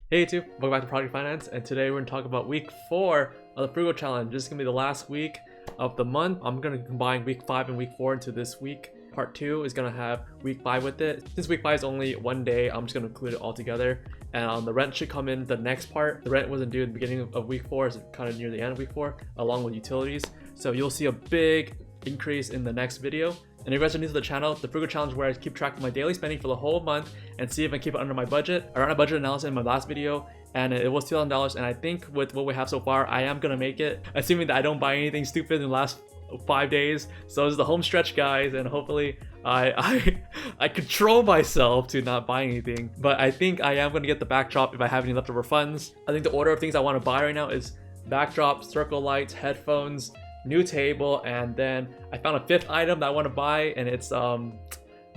Hey YouTube, welcome back to Project Finance, and today we're going to talk about week 4 of the Frugal Challenge. This is going to be the last week of the month. I'm going to combine week 5 and week 4 into this week. Part 2 is going to have week 5 with it. Since week 5 is only one day, I'm just going to include it all together. And the rent should come in the next part. The rent wasn't due at the beginning of week 4, it's kind of near the end of week 4, along with utilities. So you'll see a big increase in the next video. And if you guys are new to the channel, the Frugal Challenge where I keep track of my daily spending for the whole month and see if I can keep it under my budget. I ran a budget analysis in my last video and it was $2,000, and I think with what we have so far, I am gonna make it, assuming that I don't buy anything stupid in the last 5 days. So this is the home stretch, guys, and hopefully I control myself to not buy anything. But I think I am gonna get the backdrop if I have any leftover funds. I think the order of things I want to buy right now is backdrop, circle lights, headphones, new table, and then I found a 5th item that I want to buy, and it's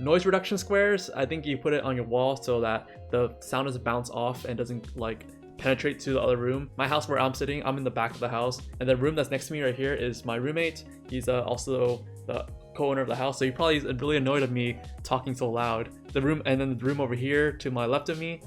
noise reduction squares. I think you put it on your wall so that the sound doesn't bounce off and doesn't like penetrate to the other room. My house where I'm sitting, I'm in the back of the house, and the room that's next to me right here is my roommate. He's also the co-owner of the house, so he probably is really annoyed at me talking so loud. The room, and then the room over here to my left of me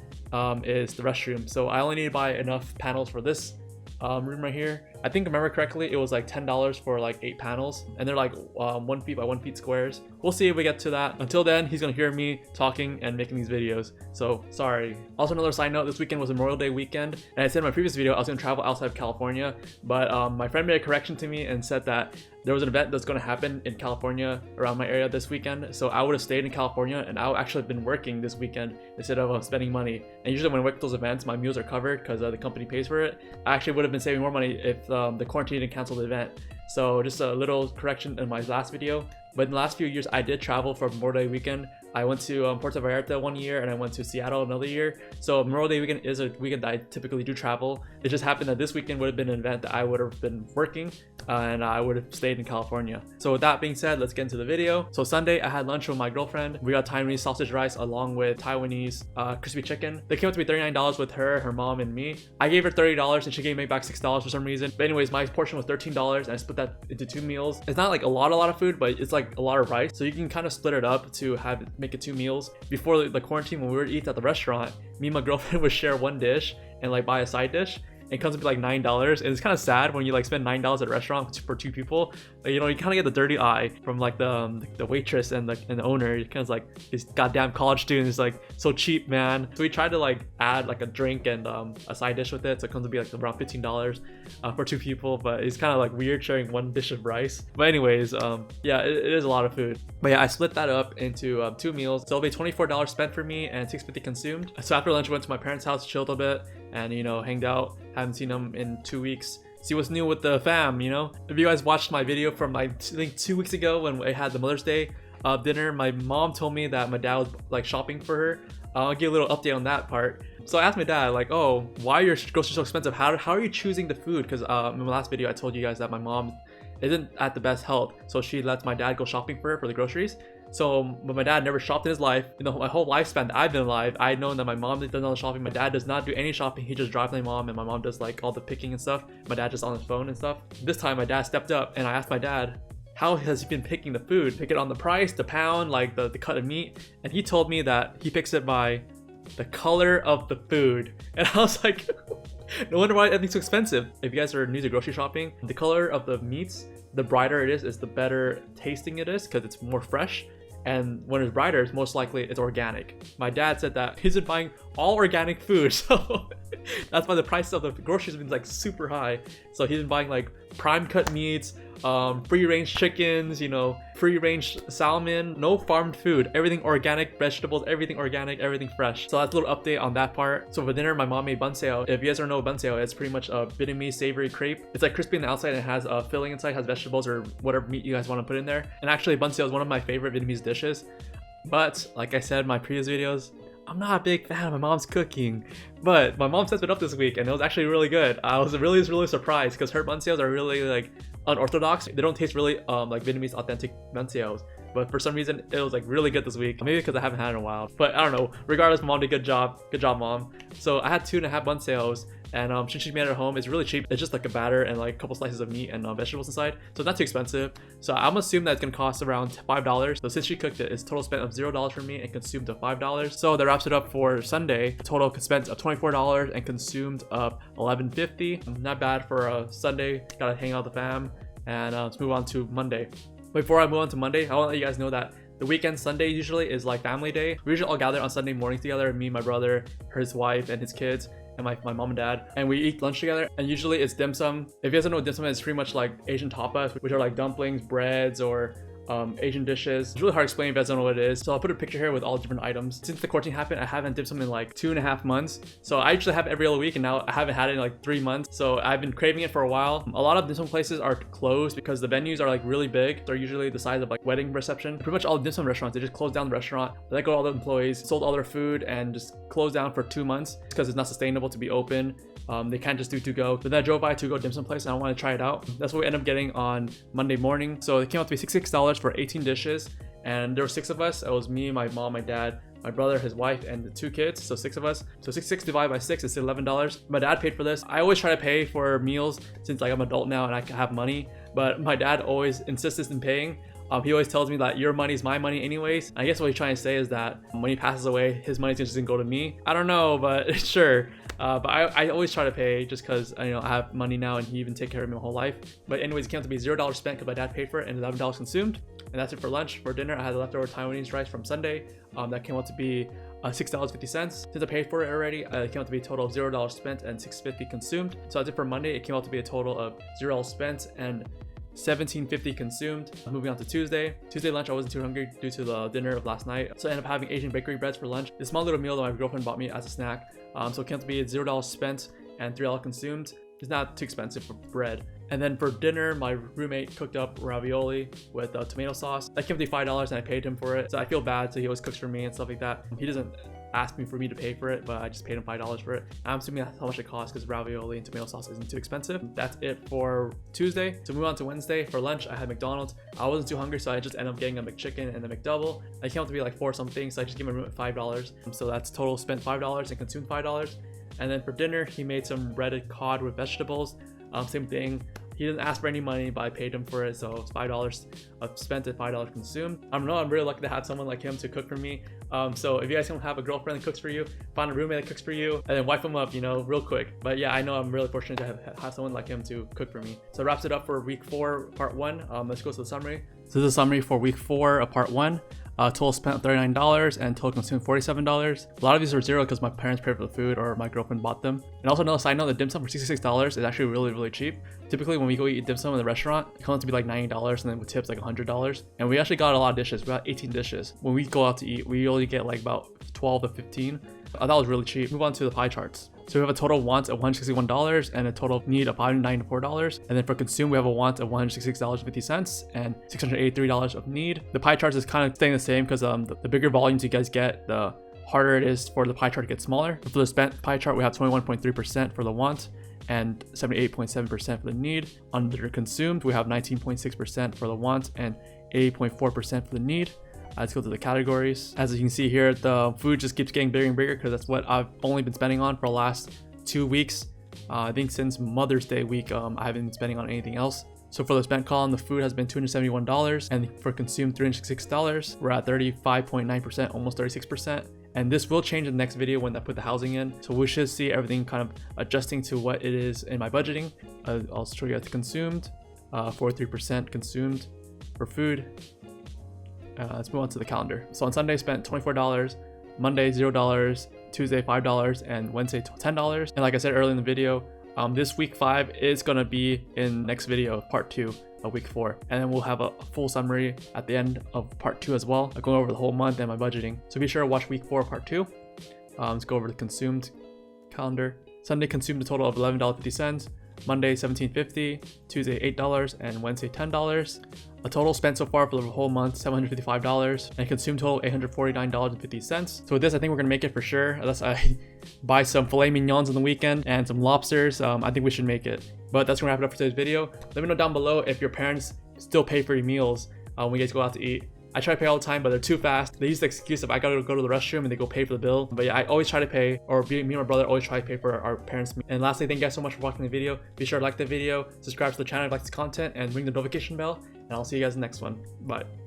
is the restroom. So I only need to buy enough panels for this room right here. I think, remember correctly, it was like $10 for like 8 panels, and they're like 1 feet by 1 feet squares. We'll see if we get to that. Until then, he's gonna hear me talking and making these videos, so sorry. Also, another side note, this weekend was Memorial Day weekend, and I said in my previous video I was gonna travel outside of California, but my friend made a correction to me and said that there was an event that's going to happen in California around my area this weekend. So I would have stayed in California, and I would actually have been working this weekend instead of spending money. And usually when I work at those events, my meals are covered because the company pays for it. I actually would have been saving more money if the quarantine didn't cancel the event. So just a little correction in my last video. But in the last few years, I did travel for Memorial Day weekend. I went to Puerto Vallarta one year, and I went to Seattle another year. So Memorial Day weekend is a weekend that I typically do travel. It just happened that this weekend would have been an event that I would have been working, and I would have stayed in California. So with that being said, let's get into the video. So Sunday, I had lunch with my girlfriend. We got Taiwanese sausage rice along with Taiwanese crispy chicken. They came up to be $39 with her mom, and me. I gave her $30, and she gave me back $6 for some reason. But anyways, my portion was $13, and I split that into 2 meals. It's not like a lot of food, but it's like a lot of rice. So you can kind of split it up to make it 2 meals. Before the quarantine, when we would eat at the restaurant, me and my girlfriend would share one dish and like buy a side dish. It comes to be like $9, and it's kind of sad when you like spend $9 at a restaurant for 2 people. Like, you know, you kind of get the dirty eye from like the waitress and the owner. You kind of like, these goddamn college students, like, so cheap, man. So we tried to like add like a drink and a side dish with it, so it comes to be like around $15 for 2 people. But it's kind of like weird sharing one dish of rice. But anyways, yeah, it is a lot of food. But yeah, I split that up into 2 meals. So it'll be $24 spent for me and $6.50 consumed. So after lunch, I went to my parents' house, chilled a bit, and, you know, hanged out. Haven't seen them in 2 weeks. See what's new with the fam, you know? If you guys watched my video from like, I think 2 weeks ago when I had the Mother's Day dinner, my mom told me that my dad was like shopping for her. I'll give a little update on that part. So I asked my dad, like, oh, why are your groceries so expensive? How are you choosing the food? Because in my last video, I told you guys that my mom isn't at the best health, so she lets my dad go shopping for her for the groceries. So, but my dad never shopped in his life. You know, my whole lifespan that I've been alive, I've known that my mom does all the shopping. My dad does not do any shopping. He just drives my mom, and my mom does like all the picking and stuff. My dad just on his phone and stuff. This time, my dad stepped up, and I asked my dad, how has he been picking the food? Pick it on the price, the pound, like the cut of meat. And he told me that he picks it by the color of the food. And I was like, no wonder why everything's so expensive. If you guys are new to grocery shopping, the color of the meats, the brighter it is the better tasting it is because it's more fresh. And when it's brighter, it's most likely it's organic. My dad said that he's been buying all organic food, so that's why the price of the groceries have been like super high. So he's been buying like prime cut meats, free-range chickens, you know, free-range salmon, no farmed food, everything organic, vegetables, everything organic, everything fresh. So that's a little update on that part. So for dinner, my mom made bun sao. If you guys don't know bun sao, it's pretty much a Vietnamese savory crepe. It's like crispy on the outside and it has a filling inside, has vegetables or whatever meat you guys want to put in there. And actually, bun sao is one of my favorite Vietnamese dishes. But like I said in my previous videos, I'm not a big fan of my mom's cooking, but my mom set it up this week and it was actually really good. I was really surprised because her bun saos are really like unorthodox. They don't taste really like Vietnamese authentic bun saos. but for some reason it was like really good this week. Maybe because I haven't had it in a while, but I don't know. Regardless, mom did a good job. Good job, mom. So I had 2.5 bun sales. And since she made it at home, it's really cheap. It's just like a batter and like a couple slices of meat and vegetables inside. So it's not too expensive. So I'm assuming that it's gonna cost around $5. So since she cooked it, it's total spent of $0 for me and consumed of $5. So that wraps it up for Sunday. Total spent of $24 and consumed of $11.50. Not bad for a Sunday. Gotta hang out with the fam. And let's move on to Monday. Before I move on to Monday, I want to let you guys know that the weekend Sunday usually is like family day. We usually all gather on Sunday mornings together, me, my brother, his wife, and his kids, and my mom and dad, and we eat lunch together. And usually it's dim sum. If you guys don't know what dim sum is, it's pretty much like Asian tapas, which are like dumplings, breads, or Asian dishes. It's really hard to explain if you guys don't know what it is. So I'll put a picture here with all different items. Since the quarantine happened, I haven't dim sum in like 2.5 months. So I usually have it every other week, and now I haven't had it in like 3 months. So I've been craving it for a while. A lot of dim sum places are closed because the venues are like really big. They're usually the size of like wedding reception. Pretty much all dim sum restaurants, they just closed down the restaurant, let go all the employees, sold all their food, and just closed down for 2 months because it's not sustainable to be open. They can't just do to-go. But then I drove by to-go dim sum place and I wanted to try it out. That's what we ended up getting on Monday morning. So it came out to be $66 for 18 dishes. And there were 6 of us. It was me, my mom, my dad, my brother, his wife, and the 2 kids. So 6 of us. So 66 divided by 6 is $11. My dad paid for this. I always try to pay for meals since like I'm an adult now and I have money. But my dad always insists in paying. He always tells me that your money is my money anyways. I guess what he's trying to say is that when he passes away, his money's just gonna go to me. I don't know, but sure. But I always try to pay just because I have money now and he even take care of me my whole life. But anyways, it came out to be $0 spent because my dad paid for it and $11 consumed. And that's it for lunch. For dinner, I had the leftover Taiwanese rice from Sunday. That came out to be $6.50. Since I paid for it already, it came out to be a total of $0 spent and $6.50 consumed. So that's it for Monday. It came out to be a total of $0 spent and $17.50 consumed. Moving on to Tuesday. Tuesday lunch, I wasn't too hungry due to the dinner of last night. So I ended up having Asian bakery breads for lunch. This small little meal that my girlfriend bought me as a snack. So it came out to be $0 spent and $3 consumed. It's not too expensive for bread. And then for dinner, my roommate cooked up ravioli with tomato sauce. That came to be $5 and I paid him for it. So I feel bad, so he always cooks for me and stuff like that. He doesn't ask me for me to pay for it, but I just paid him $5 for it. I'm assuming that's how much it costs because ravioli and tomato sauce isn't too expensive. That's it for Tuesday. So move on to Wednesday. For lunch, I had McDonald's. I wasn't too hungry, so I just ended up getting a McChicken and a McDouble. I came out to be like 4 something, so I just gave my roommate $5. So that's total spent $5 and consumed $5. And then for dinner, he made some breaded cod with vegetables. Same thing. He didn't ask for any money, but I paid him for it, so it's $5 spent and $5 consumed. I don't know, I'm really lucky to have someone like him to cook for me. So if you guys don't have a girlfriend that cooks for you, find a roommate that cooks for you, and then wipe them up, real quick. But yeah, I know I'm really fortunate to have someone like him to cook for me. So that wraps it up for week 4, part 1. Let's go to the summary. So this is a summary for week 4 of part 1. Total spent $39 and total consumed $47. A lot of these are $0 because my parents paid for the food or my girlfriend bought them. And also another side note, the dim sum for $66 is actually really cheap. Typically when we go eat dim sum in the restaurant, it comes to be like $90 and then with tips like $100. And we actually got a lot of dishes. We got 18 dishes. When we go out to eat, we only get like about 12 to 15. That was really cheap. Move on to the pie charts. So we have a total want of $161 and a total need of $594. And then for consume, we have a want of $166.50 and $683 of need. The pie charts is kind of staying the same because the bigger volumes you guys get, the harder it is for the pie chart to get smaller. For the spent pie chart, we have 21.3% for the want and 78.7% for the need. Under consumed, we have 19.6% for the want and 80.4% for the need. Let's go to the categories. As you can see here, the food just keeps getting bigger and bigger because that's what I've only been spending on for the last 2 weeks. I think since Mother's Day week, I haven't been spending on anything else. So for the spent column, the food has been $271 and for consumed $366. We're at 35.9%, almost 36%. And this will change in the next video when I put the housing in. So we should see everything kind of adjusting to what it is in my budgeting. I'll show you guys the consumed, 43% consumed for food. Let's move on to the calendar. So on Sunday, spent $24, Monday $0, Tuesday $5, and Wednesday $10. And like I said earlier in the video, this week 5 is gonna be in next video, part 2 of week 4, and then we'll have a full summary at the end of part 2 as well, going over the whole month and my budgeting. So be sure to watch week 4, part 2. Let's go over the consumed calendar. Sunday consumed a total of $11.50. Monday $17.50, Tuesday $8, and Wednesday $10. A total spent so far for the whole month $755, and consumed total $849.50. So with this, I think we're gonna make it for sure, unless I buy some filet mignons on the weekend and some lobsters. I think we should make it. But that's gonna wrap it up for today's video. Let me know down below if your parents still pay for your meals when you guys go out to eat. I try to pay all the time, but they're too fast. They use the excuse of I gotta go to the restroom and they go pay for the bill. But yeah, I always try to pay, or me and my brother always try to pay for our parents. And lastly, thank you guys so much for watching the video. Be sure to like the video, subscribe to the channel if you like this content, and ring the notification bell. And I'll see you guys in the next one. Bye.